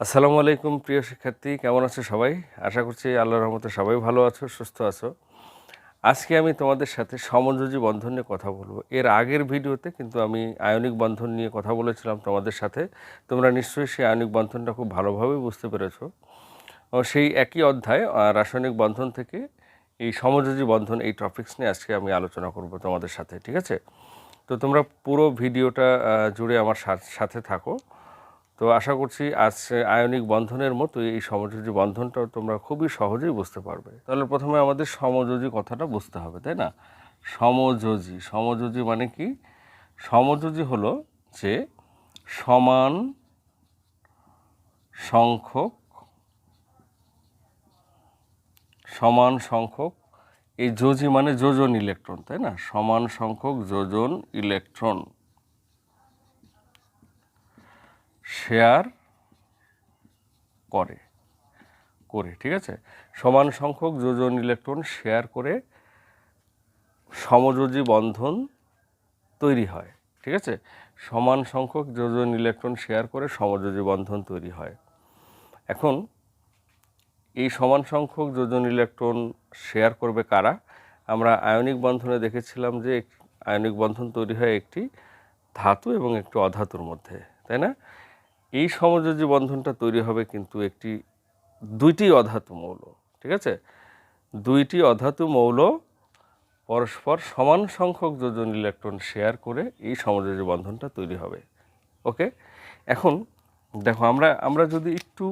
আসসালামু আলাইকুম প্রিয় শিক্ষার্থী, কেমন আছো সবাই? আশা করছি আল্লাহর রহমতে সবাই ভালো আছো, সুস্থ আছো। আজকে আমি তোমাদের সাথে সমযোজী বন্ধন নিয়ে কথা বলবো। এর আগের ভিডিওতে কিন্তু আমি আয়নিক বন্ধন নিয়ে কথা বলেছিলাম তোমাদের সাথে। তোমরা নিশ্চয়ই সেই আয়নিক বন্ধনটা খুব ভালোভাবে বুঝতে পেরেছো। সেই একই অধ্যায় রাসায়নিক বন্ধন থেকে এই সমযোজী বন্ধন, এই টপিকস নিয়ে আজকে আমি আলোচনা করব তোমাদের সাথে, ঠিক আছে? তো তোমরা পুরো ভিডিওটা জুড়ে আমার সাথে থাকো। তো আশা করছি আজ আয়নিক বন্ধনের মতো এই সমযোজী বন্ধনটাও তোমরা খুবই সহজেই বুঝতে পারবে। তাহলে প্রথমে আমাদের সমযোজী কথাটা বুঝতে হবে, তাই না? সমযোজী মানে কি? সমযোজী হলো যে সমান সংখ্যক এই যোজী মানে যোজন ইলেকট্রন, তাই না? সমান সংখ্যক যোজন ইলেকট্রন শেয়ার করে, ঠিক আছে? সমান সংখ্যক যোজন ইলেকট্রন শেয়ার করে সমযোজী বন্ধন তৈরি হয়, ঠিক আছে? সমান সংখ্যক যোজন ইলেকট্রন শেয়ার করে সমযোজী বন্ধন তৈরি হয়। এখন এই সমান সংখ্যক যোজন ইলেকট্রন শেয়ার করবে কারা? আমরা আয়নিক বন্ধনে দেখেছিলাম যে আয়নিক বন্ধন তৈরি হয় একটি ধাতু এবং একটি অধাতুর মধ্যে, তাই না? এই সমযোজী বন্ধনটা তৈরি হবে কিন্তু দুইটি অধাতু মৌল, ঠিক আছে? দুইটি অধাতু মৌল পরস্পর সমান সংখ্যক যোজন ইলেকট্রন শেয়ার করে এই সমযোজী বন্ধনটা তৈরি হবে। ওকে, এখন দেখো আমরা যদি একটু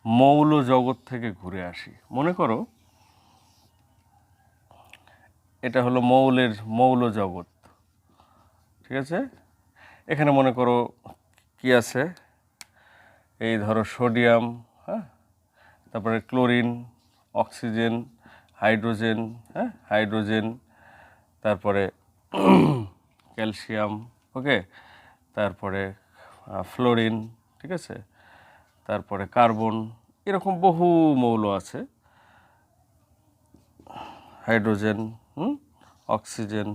মৌল জগৎ থেকে ঘুরে আসি, মনে করো এটা হলো মৌল জগৎ, ঠিক আছে? এখানে মনে করো কি আছে, এই ধরো সোডিয়াম, হ্যাঁ, তারপরে ক্লোরিন, অক্সিজেন, হাইড্রোজেন, তারপরে ক্যালসিয়াম, ওকে, তারপরে ফ্লোরিন, ঠিক আছে, তারপরে কার্বন, এরকম বহু মৌল আছে, হাইড্রোজেন, অক্সিজেন,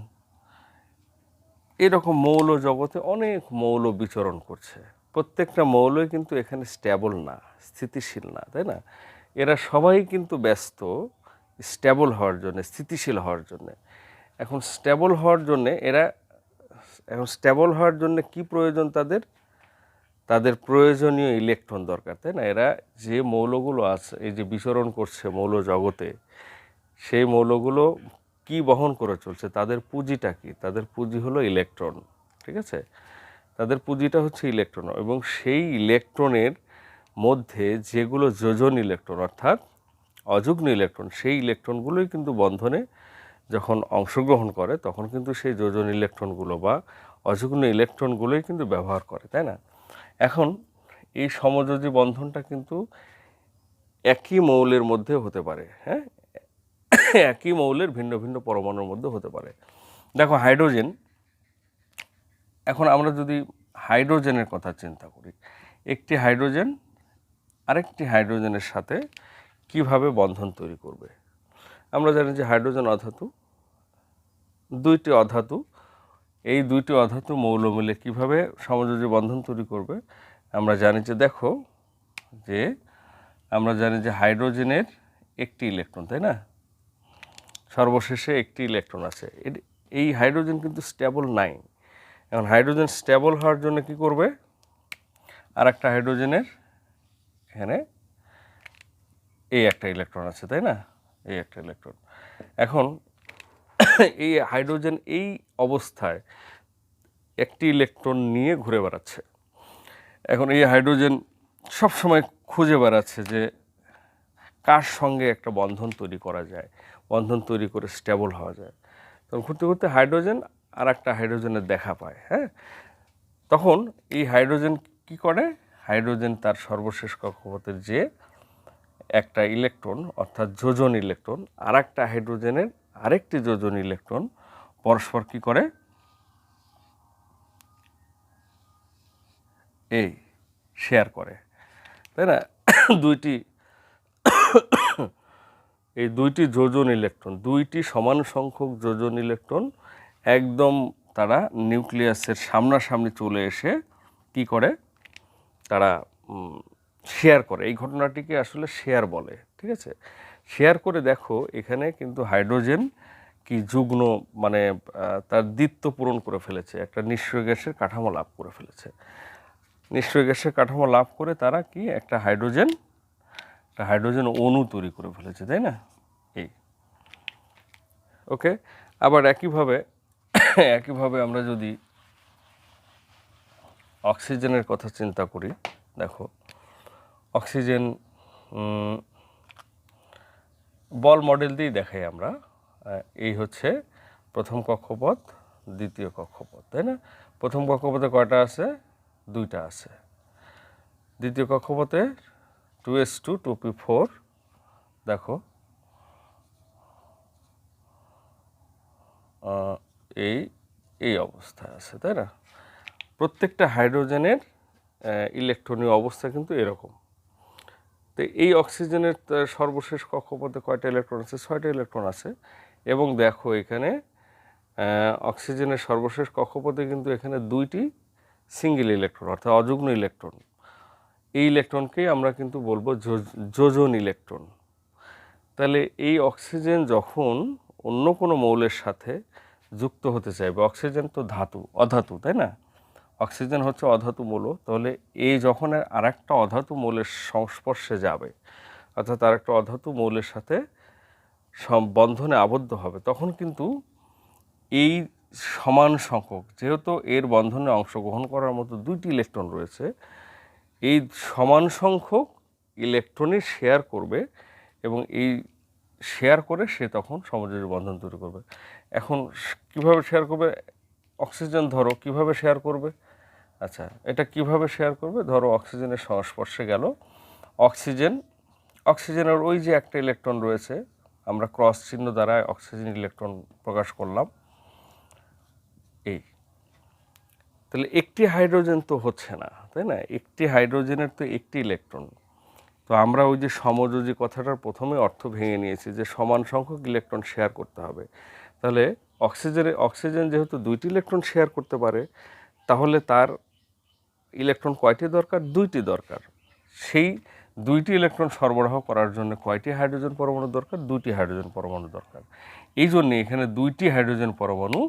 এরকম মৌল জগতে অনেক মৌল বিচরণ করছে। প্রত্যেকটা মৌলই কিন্তু এখানে স্ট্যাবল না, স্থিতিশীল না, তাই না? এরা সবাই কিন্তু ব্যস্ত স্ট্যাবল হওয়ার জন্য, স্থিতিশীল হওয়ার জন্য। এখন স্ট্যাবল হওয়ার জন্য কি প্রয়োজন তাদের প্রয়োজনীয় ইলেকট্রন দরকার, তাই না? এরা যে মৌলগুলো আছে, এই যে বিচরণ করছে মৌল জগতে, সেই মৌলগুলো কি বহন করে চলছে, তাদের পুঁজিটা কি? তাদের পুঁজি হলো ইলেকট্রন, ঠিক আছে? তাদের পুঁজিটা হচ্ছে ইলেকট্রন, এবং সেই ইলেকট্রনের মধ্যে যেগুলো যোজন ইলেকট্রন অর্থাৎ অযুগ্ম ইলেকট্রন, সেই ইলেকট্রনগুলোই কিন্তু বন্ধনে যখন অংশগ্রহণ করে তখন কিন্তু সেই যোজন ইলেকট্রনগুলো বা অযুগ্ম ইলেকট্রনগুলোই কিন্তু ব্যবহার করে, তাই না? এখন এই সমযোজী বন্ধনটা কিন্তু একই মৌলের মধ্যে হতে পারে, হ্যাঁ, একই মৌলের ভিন্ন ভিন্ন পরমাণুর মধ্যে হতে পারে। দেখো হাইড্রোজেন, এখন আমরা যদি হাইড্রোজেনের কথা চিন্তা করি, একটি হাইড্রোজেন আরেকটি হাইড্রোজেনের সাথে কিভাবে বন্ধন তৈরি করবে? আমরা জানি যে হাইড্রোজেন অধাতু, এই দুইটি অধাতু মৌল মিলে কীভাবে সমযোজী বন্ধন তৈরি করবে? আমরা জানি যে হাইড্রোজেনের একটি ইলেকট্রন, তাই না? সর্বশেষে একটি ইলেকট্রন আছে। এই হাইড্রোজেন কিন্তু স্টেবল নাই। এখন হাইড্রোজেন স্টেবল হওয়ার জন্য কি করবে? আর একটা হাইড্রোজেনের এখানে এই একটা ইলেকট্রন আছে, তাই না? এই একটা ইলেকট্রন। এখন এই হাইড্রোজেন এই অবস্থায় একটি ইলেকট্রন নিয়ে ঘুরে বেড়াচ্ছে। এখন এই হাইড্রোজেন সবসময় খুঁজে বেড়াচ্ছে যে কার সঙ্গে একটা বন্ধন তৈরি করা যায়, বন্ধন তৈরি করে স্টেবল হওয়া যায়। তখন ঘুরতে ঘুরতে হাইড্রোজেন আর একটা হাইড্রোজেনের দেখা পায়, হ্যাঁ। তখন এই হাইড্রোজেন কি করে? হাইড্রোজেন তার সর্বশেষ কক্ষপথের যে একটা ইলেকট্রন অর্থাৎ যোজন ইলেকট্রন আর একটা হাইড্রোজেনের আরেকটি যোজন ইলেকট্রন পরস্পর কি করে? এই শেয়ার করে, তাই না? এই দুইটি যোজন ইলেকট্রন, দুইটি সমান সংখ্যক যোজন ইলেকট্রন একদম তারা নিউক্লিয়াসের সামনাসামনি চলে এসে কি করে? তারা শেয়ার করে, এই ঘটনাটিকে আসলে শেয়ার বলে, ঠিক আছে। শেয়ার করে দেখো এখানে কিন্তু হাইড্রোজেন কি যুগ্ন মানে তার দ্বিত্ব পূরণ করে ফেলেছে, একটা নিষ্ক্রিয় গ্যাসের কাঠামো লাভ করে ফেলেছে। নিষ্ক্রিয় গ্যাসের কাঠামো লাভ করে তারা কি একটা হাইড্রোজেন অণু তৈরি করে ফেলেছে, তাই না? এই ওকে। আবার একইভাবে আমরা যদি অক্সিজেনের কথা চিন্তা করি, দেখো অক্সিজেন বল মডেল দিয়েই দেখাই আমরা। এই হচ্ছে প্রথম কক্ষপথ, দ্বিতীয় কক্ষপথ, তাই না? প্রথম কক্ষপথে কয়টা আছে? 2টা আছে। দ্বিতীয় কক্ষপথে 2s2 2p4 দেখো এই অবস্থায় আছে, তাই না? প্রত্যেকটা হাইড্রোজেনের ইলেকট্রনীয় অবস্থা কিন্তু এরকম। তো এই অক্সিজেনের সর্বশেষ কক্ষপথে কয়টা ইলেকট্রন আছে? 6টা ইলেকট্রন আছে। এবং দেখো এখানে অক্সিজেনের সর্বশেষ কক্ষপথে কিন্তু এখানে 2টি সিঙ্গেল ইলেকট্রন, অর্থাৎ অযুগ্ম ইলেকট্রন। এই ইলেকট্রনকেই আমরা কিন্তু বলবো যোজন ইলেকট্রন। তাহলে এই অক্সিজেন যখন অন্য কোনো মৌলের সাথে যুক্ত হতে চাইবে, অক্সিজেন তো অধাতু, তাই না? অক্সিজেন হচ্ছে অধাতু মৌল। তাহলে এই যখন আরেকটা অধাতু মৌলের সংস্পর্শে যাবে, অর্থাৎ আরেকটা অধাতু মৌলের সাথে বন্ধনে আবদ্ধ হবে, তখন কিন্তু এই সমান সংখ্যক, যেহেতু এর বন্ধনে অংশগ্রহণ করার মতো 2টি ইলেকট্রন রয়েছে, এই সমান সংখ্যক ইলেকট্রনই শেয়ার করবে এবং এই শেয়ার করে সে তখন সমযোজী বন্ধন তৈরি করবে। এখন কিভাবে শেয়ার করবে? অক্সিজেন ধরো কিভাবে শেয়ার করবে? আচ্ছা, এটা কিভাবে শেয়ার করবে? ধরো অক্সিজেনের সংস্পর্শে গেল, অক্সিজেনের ওই যে একটা ইলেকট্রন রয়েছে, আমরা ক্রস চিহ্ন দ্বারা অক্সিজেন ইলেকট্রন প্রকাশ করলাম, এই। তাহলে একটি হাইড্রোজেন তো হচ্ছে না, তাই না? একটি হাইড্রোজেনের তো একটি ইলেকট্রন। তো আমরা ওই যে সমযোজী কথাটার প্রথমে অর্থ ভেঙে নিয়েছি যে সমান সংখ্যক ইলেকট্রন শেয়ার করতে হবে। তাহলে অক্সিজেন যেহেতু 2টি ইলেকট্রন শেয়ার করতে পারে, তাহলে তার ইলেকট্রন কয়টি দরকার? 2টি দরকার। সেই 2টি ইলেকট্রন সরবরাহ করার জন্য কয়টি হাইড্রোজেন পরমাণু দরকার? 2টি হাইড্রোজেন পরমাণু দরকার। এই জন্যে এখানে 2টি হাইড্রোজেন পরমাণু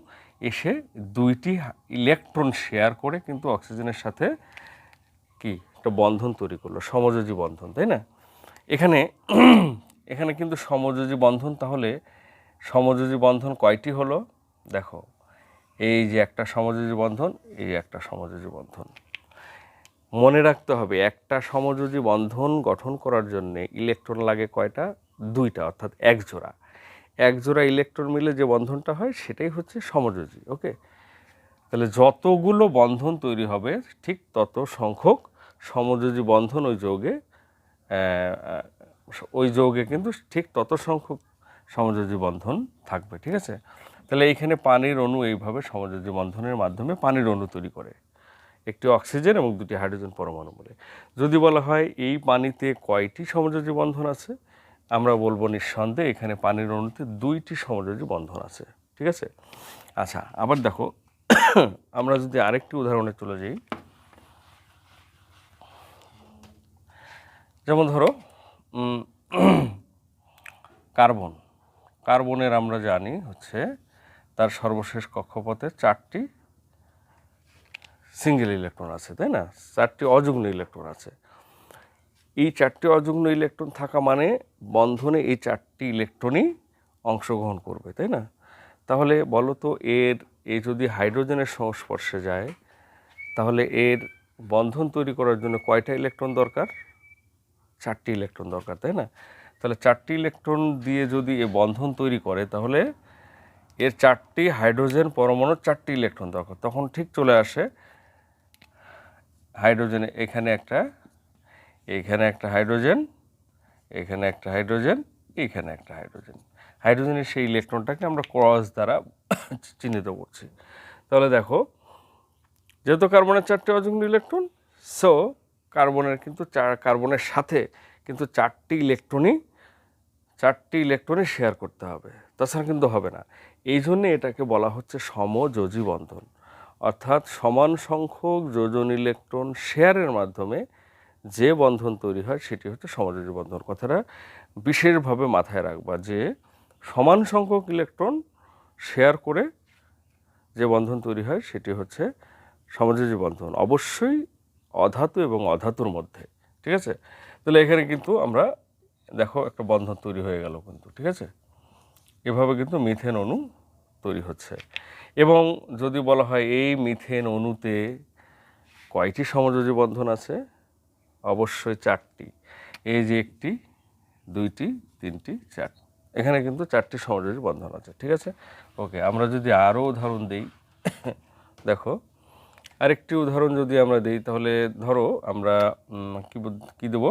এসে 2টি ইলেকট্রন শেয়ার করে কিন্তু অক্সিজেনের সাথে কি একটা বন্ধন তৈরি করলো, সমযোজী বন্ধন, তাই না? এখানে কিন্তু সমযোজী বন্ধন, তাহলে সমযোজী বন্ধন কয়টি হলো? দেখো এই যে একটা সমযোজী বন্ধন, এই একটা সমযোজী বন্ধন। মনে রাখতে হবে একটা সমযোজী বন্ধন গঠন করার জন্য ইলেকট্রন লাগে কয়টা? 2টা, অর্থাৎ এক জোড়া ইলেকট্রন মিলে যে বন্ধনটা হয় সেটাই হচ্ছে সমযোজী। ওকে, তাহলে যতগুলো বন্ধন তৈরি হবে ঠিক তত সংখ্যক সমযোজী বন্ধন ওই যৌগে কিন্তু ঠিক তত সংখ্যক সমযোজী বন্ধন থাকবে, ঠিক আছে? তাহলে এইখানে পানির অণু এইভাবে সমযোজী বন্ধনের মাধ্যমে পানির অণু তৈরি করে, একটি অক্সিজেন এবং 2টি হাইড্রোজেন পরমাণু বলে। যদি বলা হয় এই পানিতে কয়টি সমযোজী বন্ধন আছে, আমরা বলবো নিঃসন্দেহে এখানে পানির অণুতে 2টি সমযোজী বন্ধন আছে, ঠিক আছে? আচ্ছা, আবার দেখো আমরা যদি আরেকটি উদাহরণে চলে যাই, যেমন ধরো কার্বনের আমরা জানি হচ্ছে তার সর্বশেষ কক্ষপথে 4টি সিঙ্গেল ইলেকট্রন আছে, তাই না? 4টি অযুগ্ম ইলেকট্রন আছে। এই 4টি অযুগ্ম ইলেকট্রন থাকা মানে বন্ধনে এই 4টি ইলেকট্রনই অংশগ্রহণ করবে, তাই না? তাহলে বলো তো এ যদি হাইড্রোজেনের সংস্পর্শে যায়, তাহলে এর বন্ধন তৈরি করার জন্য কয়টা ইলেকট্রন দরকার? 4টি ইলেকট্রন দরকার, তাই না? তাহলে 4টি ইলেকট্রন দিয়ে যদি এ বন্ধন তৈরি করে, তাহলে এর 4টি হাইড্রোজেন পরমাণুর 4টি ইলেকট্রন দরকার। তখন ঠিক চলে আসে হাইড্রোজেন, এখানে একটা হাইড্রোজেন, এখানে একটা হাইড্রোজেন, এখানে একটা হাইড্রোজেন। হাইড্রোজেনের সেই ইলেকট্রনটাকে আমরা ক্রস দ্বারা চিহ্নিত করছি। তাহলে দেখো, যেহেতু কার্বনের 4টি অযুগ্ম ইলেকট্রন, সো কার্বনের সাথে কিন্তু 4টি ইলেকট্রনই শেয়ার করতে হবে, তাছাড়া কিন্তু হবে না। এই জন্যে এটাকে বলা হচ্ছে সমযোজী বন্ধন, অর্থাৎ সমান সংখ্যক যোজন ইলেকট্রন শেয়ারের মাধ্যমে যে বন্ধন তৈরি হয় সেটি হচ্ছে সমযোজী বন্ধন। কথাটা বিশেষভাবে মাথায় রাখবা যে সমান সংখ্যক ইলেকট্রন শেয়ার করে যে বন্ধন তৈরি হয় সেটি হচ্ছে সমযোজী বন্ধন, অবশ্যই অধাতু এবং অধাতুর মধ্যে। ঠিক আছে, তাহলে এখানে কিন্তু আমরা দেখো একটা বন্ধন তৈরি হয়ে গেল কিন্তু, ঠিক আছে, এভাবে কিন্তু মিথেন অণু তৈরি হচ্ছে। এবং যদি বলা হয় এই মিথেন অণুতে কয়টি সমযোজী বন্ধন আছে, অবশ্যই 4টি। এই যে 1টি 2টি 3টি 4, এখানে কিন্তু 4টি সমযোজী বন্ধন আছে। ঠিক আছে, ওকে। আমরা যদি আরও উদাহরণ দিই, দেখো আরেকটি উদাহরণ যদি আমরা দিই, তাহলে ধরো আমরা কি দেব,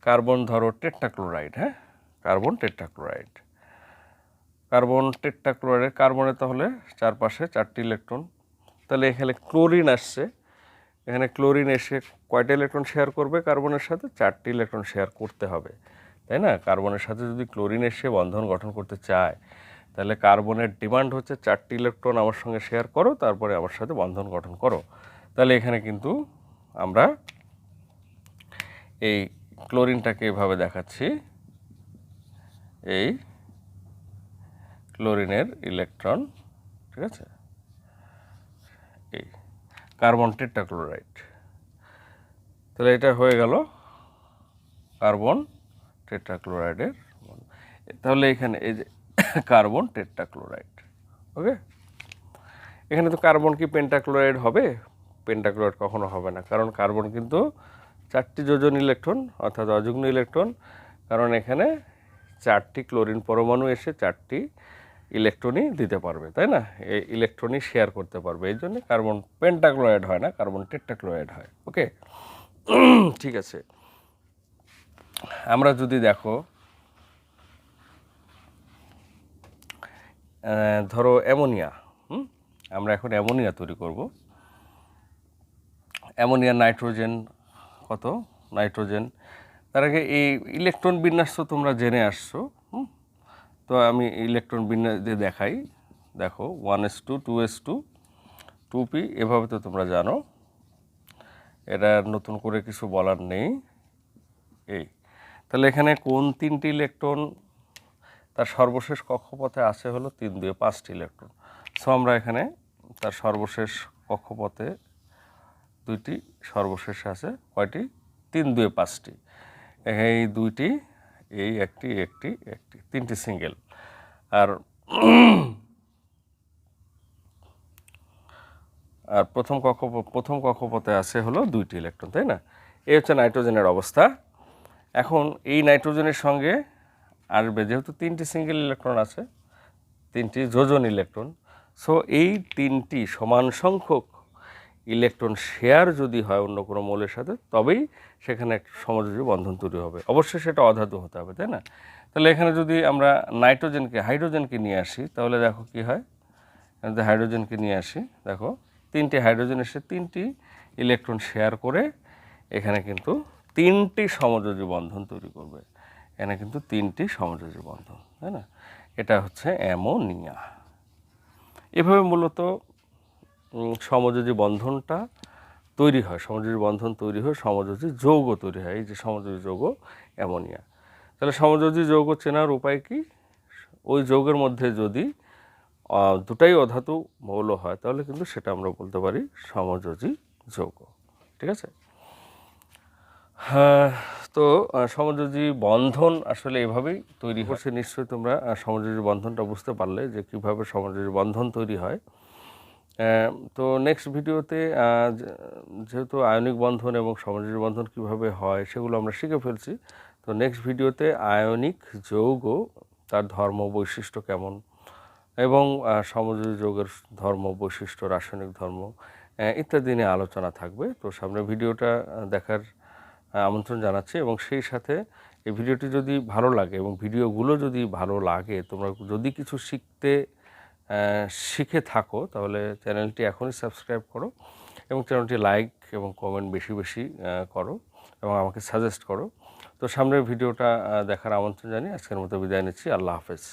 কার্বন ধরো টেট্রাক্লোরাইড, হ্যাঁ, কার্বন টেট্রাক্লোরাইড, কার্বনের তাহলে চারপাশে 4টি ইলেকট্রন। তাহলে এখানে ক্লোরিন আসছে, এখানে ক্লোরিন এসে কয়টা ইলেকট্রন শেয়ার করবে কার্বনের সাথে? 4টি ইলেকট্রন শেয়ার করতে হবে, তাই না? কার্বনের সাথে যদি ক্লোরিন এসে বন্ধন গঠন করতে চায়, তাহলে কার্বনের ডিমান্ড হচ্ছে 4টি ইলেকট্রন আমার সঙ্গে শেয়ার করো, তারপরে আমার সাথে বন্ধন গঠন করো। তাহলে এখানে কিন্তু আমরা এই ক্লোরিনটাকে এভাবে দেখাচ্ছি, এই ক্লোরিনের ইলেকট্রন, ঠিক আছে, এই কার্বন টেট্রাক্লোরাইড। তাহলে এটা হয়ে গেল কার্বন টেট্রাক্লোরাইডের। তাহলে এখানে এই যে কার্বন টেট্রাক্লোরাইড, ওকে। এখানে তো কার্বন কি পেন্টাক্লোরাইড হবে? পেন্টাক্লোরাইড কখনো হবে না, কারণ কার্বন কিন্তু 4টি যোজন ইলেকট্রন, অর্থাৎ অযুগ্ম ইলেকট্রন, কারণ এখানে 4টি ক্লোরিন পরমাণু এসে 4টি ইলেকট্রনই দিতে পারবে, তাই না? এই ইলেকট্রনই শেয়ার করতে পারবে, এই জন্য কার্বন পেন্টাক্লোরাইড হয় না, কার্বন টেট্রাক্লোরাইড হয়, ওকে। ঠিক আছে, আমরা যদি দেখো ধরো অ্যামোনিয়া, আমরা এখন অ্যামোনিয়া তৈরি করব। অ্যামোনিয়া নাইট্রোজেন কত? নাইট্রোজেন। তার আগে এই ইলেকট্রন বিন্যাস তো তোমরা জেনে আসছো, তো আমি ইলেকট্রন বিন্যাস দিয়ে দেখাই। দেখো 1s2 2s2 2p, এভাবে তো তোমরা জানো, এটা নতুন করে কিছু বলার নেই। এই তাহলে এখানে কোন 3টি ইলেকট্রন তার সর্বশেষ কক্ষপথে আছে হলো 3 2 5টি ইলেকট্রন। সো আমরা এখানে তার সর্বশেষ কক্ষপথে 2টি সর্বশেষে আছে কয়টি? 3 2 5টি, এই 2টি, এই একটি 3টি সিঙ্গেল। আর প্রথম কক্ষপথে আছে হলো 2টি ইলেকট্রন, তাই না? এই হচ্ছে নাইট্রোজেনের অবস্থা। এখন এই নাইট্রোজেনের সঙ্গে আসবে, যেহেতু 3টি সিঙ্গেল ইলেকট্রন আছে, 3টি যোজন ইলেকট্রন, সো এই 3টি সমান সংখ্যক ইলেকট্রন শেয়ার যদি হয় অন্য কোনো মৌলের সাথে, তবেই সেখানে একটা সমযোজী বন্ধন তৈরি হবে। অবশ্যই সেটা অধাতু হতে হবে, তাই না? তাহলে এখানে যদি আমরা হাইড্রোজেনকে নিয়ে আসি, তাহলে দেখো কি হয়। হাইড্রোজেনকে নিয়ে আসি, দেখো 3টি হাইড্রোজেন এসে 3টি ইলেকট্রন শেয়ার করে এখানে কিন্তু 3টি সমযোজী বন্ধন তৈরি করবে। এখানে কিন্তু 3টি সমযোজী বন্ধন, তাই না? এটা হচ্ছে অ্যামোনিয়া। এভাবে মূলত সমযোজী বন্ধনটা তৈরি হয়, সমযোজী বন্ধন তৈরি হয়, সমযোজী যৌগ তৈরি হয়, এই যে সমযোজী যৌগ অ্যামোনিয়া। তাহলে সমযোজী যৌগ চেনার উপায় কি? ওই যৌগের মধ্যে যদি দুটাই অধাতু মৌল হয়, তাহলে কিন্তু সেটা আমরা বলতে পারি সমযোজী যৌগ, ঠিক আছে? তো সমযোজী বন্ধন আসলে এভাবেই তৈরি হচ্ছে। নিশ্চয়ই তোমরা সমযোজী বন্ধনটা বুঝতে পারলে যে কীভাবে সমযোজী বন্ধন তৈরি হয়। তো নেক্সট ভিডিওতে যেহেতু আয়নিক বন্ধন এবং সমযোজী বন্ধন কীভাবে হয় সেগুলো আমরা শিখে ফেলছি, তো নেক্সট ভিডিওতে আয়নিক যৌগ, তার ধর্ম বৈশিষ্ট্য কেমন, এবং সমযোজী যৌগের ধর্ম বৈশিষ্ট্য, রাসায়নিক ধর্ম ইত্যাদি নিয়ে আলোচনা থাকবে। তো সামনে ভিডিওটা দেখার আমন্ত্রণ জানাচ্ছি, এবং সেই সাথে এই ভিডিওটি যদি ভালো লাগে এবং ভিডিওগুলো যদি ভালো লাগে, তোমরা যদি কিছু শিখে থাকো, তাহলে চ্যানেলটি এখনই সাবস্ক্রাইব করো এবং চ্যানেলটি লাইক এবং কমেন্ট বেশি বেশি করো এবং আমাকে সাজেস্ট করো। তো সামনের ভিডিওটা দেখার আমন্ত্রণ জানিয়ে আজকের মতো বিদায় নিচ্ছি। আল্লাহ হাফেজ।